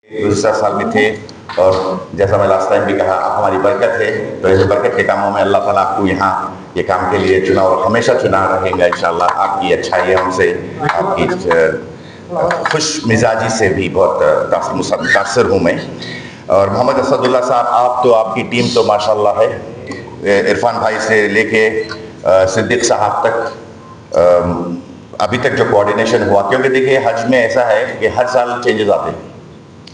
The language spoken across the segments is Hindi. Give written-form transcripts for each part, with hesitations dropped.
गुज़श्ता साल में थे और जैसा मैं लास्ट टाइम भी कहा, आप हमारी बरकत है। तो इस बरकत के कामों में अल्लाह ताला आपको यहाँ ये काम के लिए चुना और हमेशा चुना रहेगा इंशाअल्लाह। आपकी अच्छाई हमसे, आपकी खुश मिजाजी से भी बहुत मुतासर हूँ मैं। और मोहम्मद असदुल्ला साहब, आप तो आपकी टीम तो माशाअल्लाह है, इरफान भाई से लेके सिद्दीक साहब तक अभी तक जो कोऑर्डिनेशन हुआ, क्योंकि देखिए हज में ऐसा है कि हर साल चेंजेस आते हैं।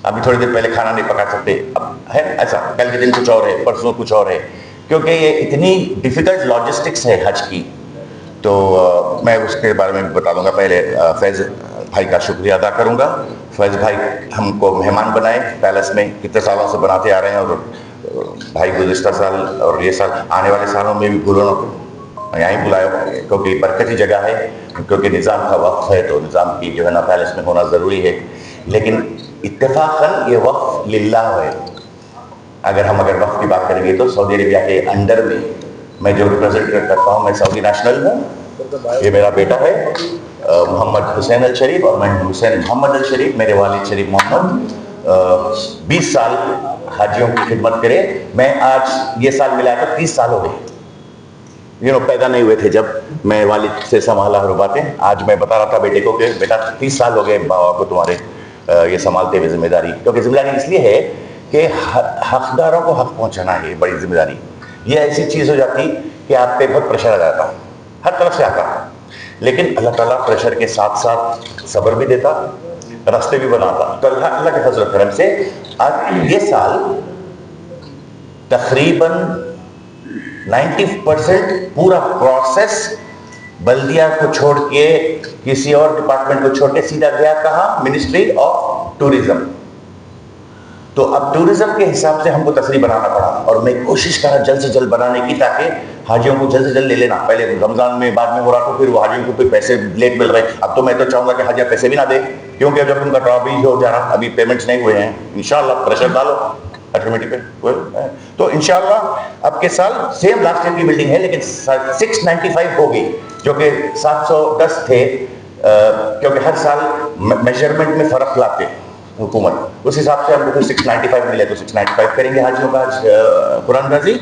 अभी थोड़ी देर पहले खाना नहीं पका सकते, अब है ऐसा, कल के दिन कुछ और है, परसों कुछ और है, क्योंकि ये इतनी डिफ़िकल्ट लॉजिस्टिक्स है हज की। तो मैं उसके बारे में बता दूंगा। पहले फैज़ भाई का शुक्रिया अदा करूंगा। फैज़ भाई हमको मेहमान बनाए पैलेस में, कितने सालों से बनाते आ रहे हैं, और भाई गुज़िश्ता साल और ये साल आने वाले सालों में भी भूलो ना, यहाँ ही बुलाया, क्योंकि बरकती जगह है, क्योंकि निज़ाम का वक्फ है, तो निज़ाम की जो है ना पैलेस में होना ज़रूरी है। लेकिन इत्तेफाकन ये वक्फ लिल्लाह है। अगर वक्फ की बात करेंगे तो सऊदी अरेबिया के अंडर में मैं जो रिप्रेजेंट करता हूँ, मैं सऊदी नेशनल हूँ। ये मेरा बेटा है मोहम्मद हुसैन अल शरीफ, और मैं हुसैन मोहम्मद अल शरीफ, मेरे वालिद शरीफ मोहम्मद 20 साल हाजियों की खिदमत करे। मैं आज ये साल मिलाकर 30 साल हो गए, पैदा नहीं हुए थे जब मैं वालिद से संभाला हर बातें। आज मैं बता रहा था बेटे को कि बेटा 30 साल हो गए बाबा को तुम्हारे ये संभालते हुए जिम्मेदारी। क्योंकि जिम्मेदारी इसलिए है कि हकदारों को हक पहुंचाना है बड़ी जिम्मेदारी। ये ऐसी चीज़ हो जाती कि आप पे बहुत प्रेशर आ जाता, हर तरफ से आता, लेकिन अल्लाह ताला प्रेशर के साथ साथ सब्र भी देता, रास्ते भी बनाता। तो अल्लाह के फजल करम से आज ये साल तकरीबन 90% पूरा प्रोसेस बल्दिया को छोड़ के, किसी और डिपार्टमेंट को छोड़ के सीधा गया कहाँ, मिनिस्ट्री ऑफ टूरिज्म। तो अब टूरिज्म के हिसाब से हमको तस्रीह बनाना पड़ा, और मैं कोशिश करा जल्द से जल्द बनाने की, ताकि हाजियों को जल्द से जल्द ले लेना। पहले रमजान में, बाद में हो रहा, तो फिर वो हाजियों को कोई पैसे लेट मिल रहे। अब तो मैं तो चाहूँगा कि हाजिया पैसे भी ना दे, क्योंकि जब उनका ट्रॉफी हो जा रहा, अभी पेमेंट्स नहीं हुए हैं। इंशाल्लाह प्रेशर डालो ऑटोमेटिक पे, तो इंशाल्लाह अब के साल सेम लास्ट ईयर की बिल्डिंग है, लेकिन 695 होगी, जो कि 710 थे, क्योंकि हर साल मेजरमेंट में फ़र्क लाते हुकूमत, उस हिसाब से हमको 695 मिले, तो 695 करेंगे हाजियों का कुरानबाजी,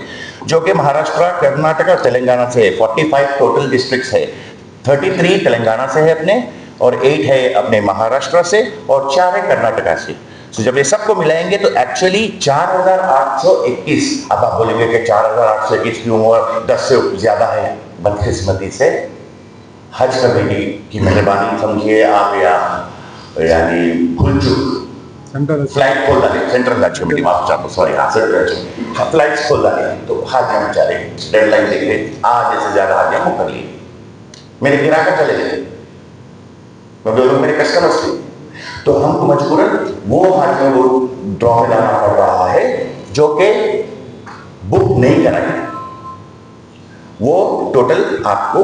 जो कि महाराष्ट्र, कर्नाटक और तेलंगाना से है। 45 टोटल डिस्ट्रिक्ट्स है, 33 तेलंगाना से है अपने, और 8 है अपने महाराष्ट्र से, और 4 है कर्नाटका से। तो जब ये सबको मिलाएंगे तो एक्चुअली 4821। अब आप बोलेंगे कि 4821 क्यों, और 10 से ज़्यादा है। बदकिस्मती से हज कमेटी की मेहरबानी समझिए आप, या यानी भूल चूक, फ्लाइट खोल डाले सेंट्रल हज कमेटी, माफ चाहता हूँ, सॉरी, हाँ फ्लाइट्स खोल डाले, तो हाजियाँ बेचारे डेडलाइन देखे, आधे से ज़्यादा हाजियाँ वो कर ली, मेरे गिरा कर चले गए, क्योंकि लोग मेरे कस्टमर्स थे। तो हमको मजबूरन वो हाजियों को ड्रॉ में लाना पड़ रहा है जो कि बुक नहीं कराए। वो टोटल आपको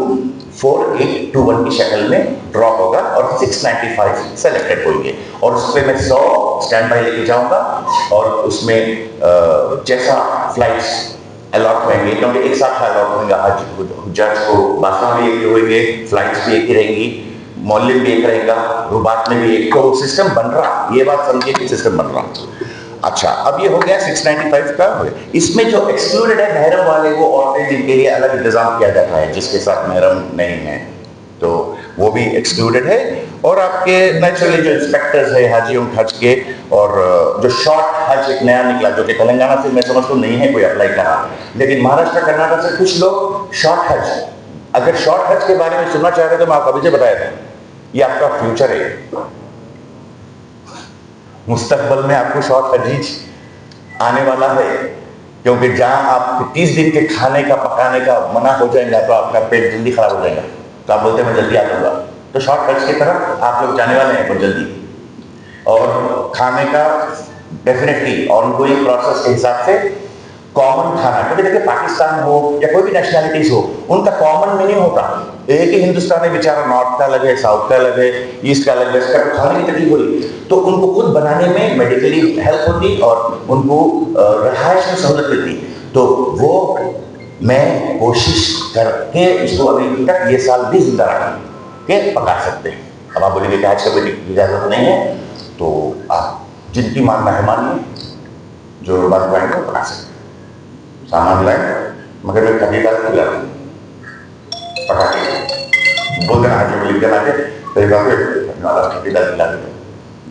4821 की शक्ल में ड्रॉप होगा, और 695 सेलेक्टेड होंगे, और उससे मैं 100 स्टैंड बाई लेके जाऊंगा, और उसमें जैसा फ्लाइट्स अलॉट होंगे, क्योंकि एक साथ अलॉट होंगे हज को, बासा में एक होंगे, फ्लाइट्स भी एक ही रहेंगी, मौलिम भी एक रहेगा, रुबात में भी एक, तो सिस्टम बन रहा, ये बात समझिए कि सिस्टम बन रहा। अच्छा, अब ये हो गया 695 का। इसमें जो एक्सक्लूडेड है महरम वाले, वो औरतें जिनके लिए अलग इंतजाम किया जाता है, जिसके साथ महरम नहीं है, तो वो भी एक्सक्लूडेड है। और आपके नेचुरली जो इंस्पेक्टर्स है हाजियों हज के, और जो शॉर्ट हज एक नया निकला, जो कि तेलंगाना से मैं समझता हूँ नहीं है कोई अप्लाई करा, लेकिन महाराष्ट्र कर्नाटक से कुछ लोग शॉर्ट हज, अगर शॉर्ट हज के बारे में सुनना चाह रहे तो मैं आपको अभी से बताया था, ये आपका फ्यूचर है। मुस्तकबल में आपको शॉर्ट हजीज आने वाला है, क्योंकि जहां आप 30 दिन के खाने का पकाने का मना हो जाएगा, तो आपका पेट जल्दी खराब हो जाएगा, तो आप बोलते हैं मैं जल्दी आ जाऊंगा, तो शॉर्ट हज की तरफ आप लोग जाने वाले हैं बहुत जल्दी। और खाने का डेफिनेटली ऑनगोइंग प्रोसेस के हिसाब से कॉमन खाना, क्योंकि देखिए पाकिस्तान हो या कोई भी नेशनैलिटीज हो, उनका कॉमन मेन्यू होता, एक ही हिंदुस्तान में बेचारा नॉर्थ का अलग है, साउथ का अलग है, ईस्ट का अलग है, इसका खाने की तकलीफ हुई, तो उनको खुद बनाने में मेडिकली हेल्प होती, और उनको रहायश में सहूलत मिलती। तो वो मैं कोशिश करके इसको अभी तक ये साल भी जिंदा रखा के पका सकते हैं। अब आप बोलेंगे कि आज कभी इजाजत नहीं है, तो आप जिनकी मानना है मानिए, जो बन पाएंगे वो बना सकते, सामान लाए, मगर मैं खरीदार खिला दूँ पटाखे बोल देना आज लिख देना के खरीदार खिला देते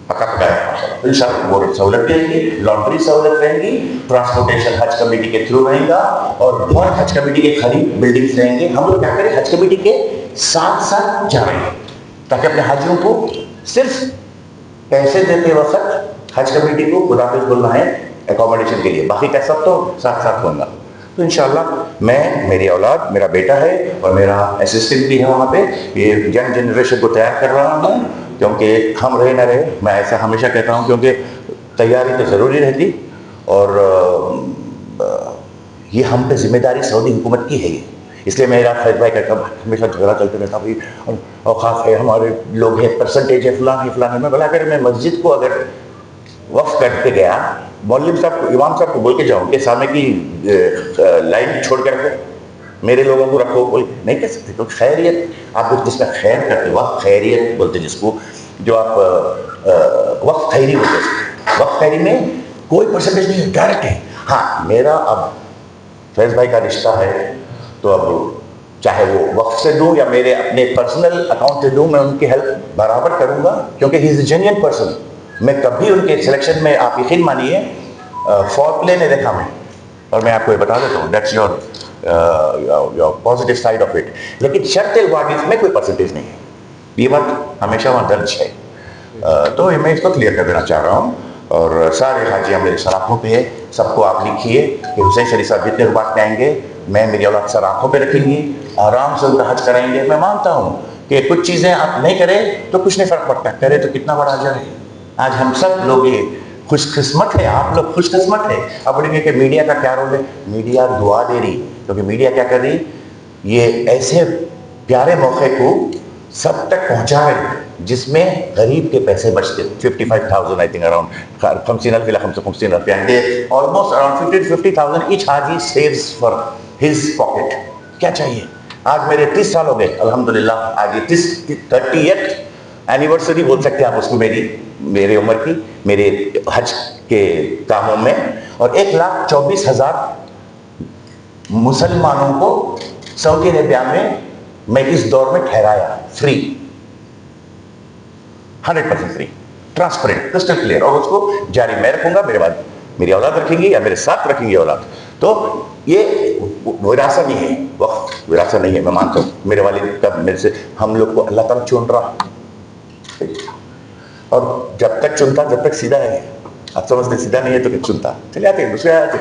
पका पकाया। तो इंशाल्लाह वो सहूलत रहेगी, लॉन्ड्री सहूलत रहेगी, ट्रांसपोर्टेशन हज कमेटी के थ्रू रहेगा और बहुत हज कमेटी के खरीद बिल्डिंग्स रहेंगे। हम लोग क्या करें, हज कमेटी के साथ साथ जा रहे हैं ताकि अपने हाजियों को सिर्फ पैसे देते वक्त हज कमेटी को खुदाफिज बोलना है एकोमोडेशन के लिए, बाकी का सब तो साथ साथ होगा। तो इंशाल्लाह मैं, मेरी औलाद, मेरा बेटा है और मेरा असिस्टेंट भी है वहाँ पे, ये यंग जनरेशन को तैयार कर रहा हूँ, क्योंकि हम रहे ना रहे, मैं ऐसा हमेशा कहता हूँ, क्योंकि तैयारी तो ज़रूरी रहती और ये हम पे जिम्मेदारी सऊदी हुकूमत की है ये, इसलिए मेरा फैज भाई कहता हमेशा झगड़ा चलते रहता भाई, और ख़ास है हमारे लोग हैं, परसेंटेज है, फलान है फलान है। मैं बोला अगर मैं मस्जिद को अगर वक्फ करके गया, मौलवी साहब को, इमाम साहब को बोल के जाऊँ कि सामने की लाइन छोड़ कर रखो, मेरे लोगों को रखो, बोल नहीं कह सकते, क्योंकि खैरियत आप जिसमें खैर करते हो, वक्त खैरियत बोलते जिसको, जो आप वक्त खैरी बोलते हैं, वक्त खैरी में कोई परसेंटेज नहीं है, डायरेक्ट है। हाँ, मेरा अब फैज भाई का रिश्ता है तो अब चाहे वो वक्त से दूं या मेरे अपने पर्सनल अकाउंट से दूं, मैं उनकी हेल्प बराबर करूंगा, क्योंकि he is a genuine person. मैं कभी उनके सिलेक्शन में, आप यकीन मानिए, फॉर प्ले नहीं देखा मैं, और मैं आपको ये बता देता हूँ, that's your positive side of it. लेकिन शर्त वाजिब में कोई परसेंटेज नहीं है, ये बात हमेशा वहाँ दर्ज है। तो मैं इसको क्लियर कर देना चाह रहा हूँ, और सारे हाजियाँ मेरे सर आँखों पे है, सबको आप लिखिए कि हुसैन शरीफ साहब जितने रुपये में आएंगे, मैं, मेरी औलाद सर आँखों पे रखेंगी, आराम से उनका हज कराएंगे। मैं मानता हूँ कि कुछ चीज़ें आप नहीं करें तो कुछ नहीं फ़र्क पड़ता, करें तो कितना बड़ा अजर है। आज हम सब लोग ये खुशकिस्मत है, आप लोग खुशकिस्मत है। अब बोलेंगे कि मीडिया का क्या रोल है, मीडिया दुआ दे रही, क्योंकि मीडिया क्या कर रही, ये ऐसे प्यारे मौके को सब तक पहुँचा रही जिसमें गरीब के पैसे बचते। 55,000 I think, around 50,000 almost around 50,000 each Haji saves for his pocket. क्या चाहिए, आज मेरे 30 साल हो गए अल्हम्दुलिल्लाह, आज ये 30th एनिवर्सरी बोल सकते हैं आप उसको, मेरी उम्र की, मेरे हज के कामों में, और 1,24,000 मुसलमानों को सऊदी अरेबिया में मैं इस दौर में ठहराया free, 100% free, transparent, crystal clear, और उसको जारी मैं रखूंगा, मेरे बाद मेरी औलाद रखेंगी या मेरे साथ रखेंगी औलाद। तो ये विरासत नहीं है, वक्त विरासत नहीं है, मैं मानता हूँ। मेरे वालिद का मेरे से, हम लोग को अल्लाह ताला चुन रहा, और जब तक चुनता जब तक सीधा है, आप समझते सीधा नहीं है तो क्या चुनता, चले आते दूसरे आते।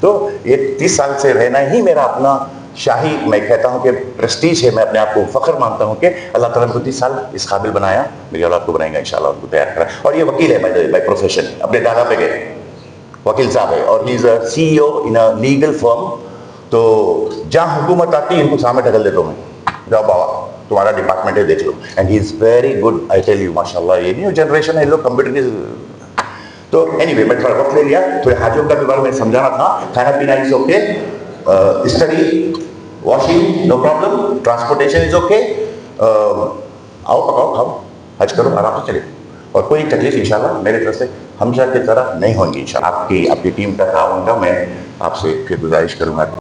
तो ये 30 साल से रहना ही मेरा अपना शाही, मैं कहता हूँ कि प्रेस्टीज है, मैं अपने आप को फख्र मानता हूँ कि अल्लाह ताला ने 30 साल इस काबिल बनाया, मेरी औलाद को बनाएगा इंशाल्लाह, उनको तैयार करा। और ये वकील है बाय प्रोफेशन, अपने दादा पे गए वकील साहब है, और he is a CEO in a legal firm. तो जहाँ हुकूमत आती है इनको सामने ढकल देता हूँ मैं, जाओ बाबा तुम्हारा डिपार्टमेंट है देख लो, and he is very good, I tell you माशाल्लाह। ये न्यू जनरेशन है, लोग कंप्यूटर की। तो एनीवे मैं थोड़ा वक्त ले लिया, थोड़े हाजों का भी बारे में समझाना था। खाना पीना is okay, study washing no problem, transportation is okay, आओ पकाओ खाओ, हज करो, आराम से चले, और कोई तकलीफ इंशाल्लाह मेरे तरफ से हमेशा की तरह नहीं होंगी इंशाल्लाह। आपकी टीम का ताउन का मैं आपसे फिर गुजारिश करूँगा।